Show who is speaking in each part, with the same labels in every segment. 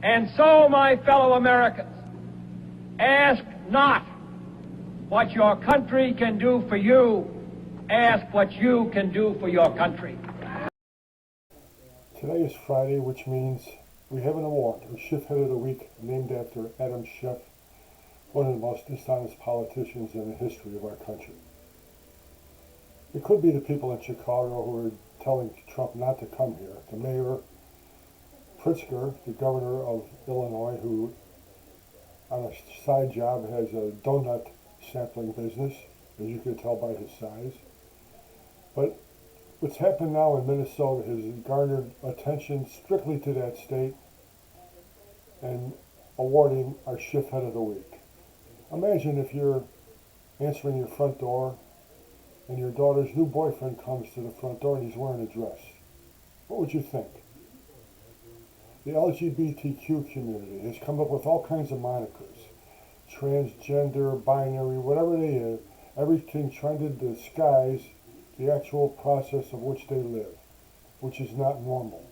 Speaker 1: And so, my fellow Americans, ask not what your country can do for you, ask what you can do for your country.
Speaker 2: Today is Friday, which means we have an award, a Schiffhead of the Week, named after Adam Schiff, one of the most dishonest politicians in the history of our country. It could be the people in Chicago who are telling Trump not to come here. The mayor, Pritzker, the governor of Illinois, who on a side job has a donut sampling business, as you can tell by his size. But what's happened now in Minnesota has garnered attention strictly to that state and awarding our Schiffhead of the Week. Imagine if you're answering your front door and your daughter's new boyfriend comes to the front door and he's wearing a dress. What would you think? The LGBTQ community has come up with all kinds of monikers. Transgender, binary, whatever they are, everything trying to disguise the actual process of which they live, which is not normal.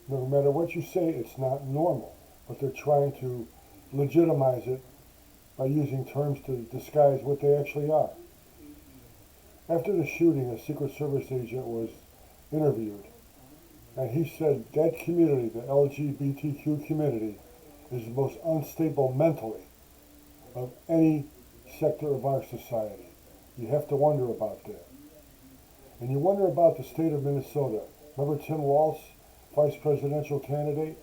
Speaker 2: No matter what you say, it's not normal, but they're trying to legitimize it by using terms to disguise what they actually are. After the shooting, a Secret Service agent was interviewed, and he said that community, the LGBTQ community, is the most unstable mentally of any sector of our society. You have to wonder about that. And you wonder about the state of Minnesota. Remember Tim Walz, vice presidential candidate?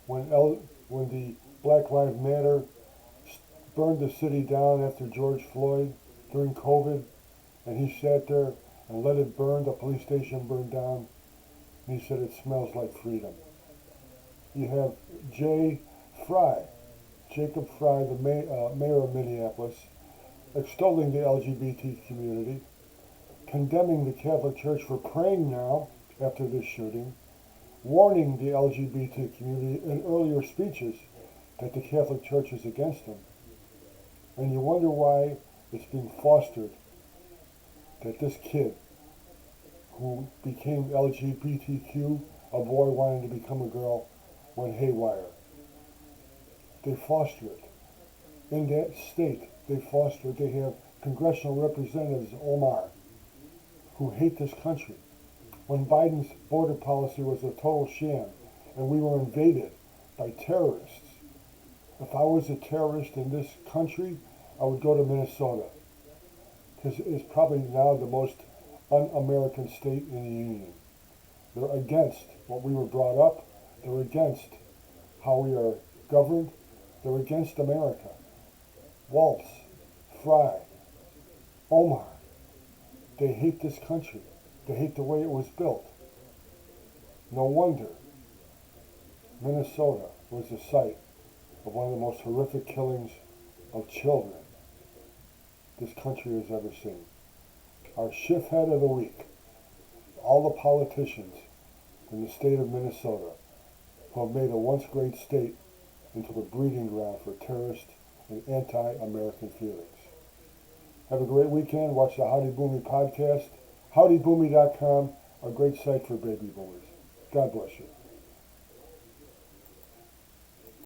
Speaker 2: When the Black Lives Matter burned the city down after George Floyd during COVID, and he sat there and let it burn, the police station burned down, and he said it smells like freedom. You have Jacob Fry, the mayor of Minneapolis, extolling the LGBT community, condemning the Catholic Church for praying now after this shooting, warning the LGBT community in earlier speeches that the Catholic Church is against them. And you wonder why it's being fostered that this kid who became LGBTQ, a boy wanting to become a girl, went haywire. They foster it. In that state, they have congressional representatives, Omar, who hate this country. When Biden's border policy was a total sham and we were invaded by terrorists, if I was a terrorist in this country, I would go to Minnesota, because it's probably now the most un-American state in the Union. They're against what we were brought up. They're against how we are governed. They're against America. Walz, Fry, Omar, they hate this country. They hate the way it was built. No wonder Minnesota was the site of one of the most horrific killings of children this country has ever seen. Our Schiffhead of the Week, all the politicians in the state of Minnesota who have made a once great state into a breeding ground for terrorist and anti-American feelings. Have a great weekend. Watch the Howdy Boomy podcast. HowdyBoomy.com, a great site for baby boomers. God bless you.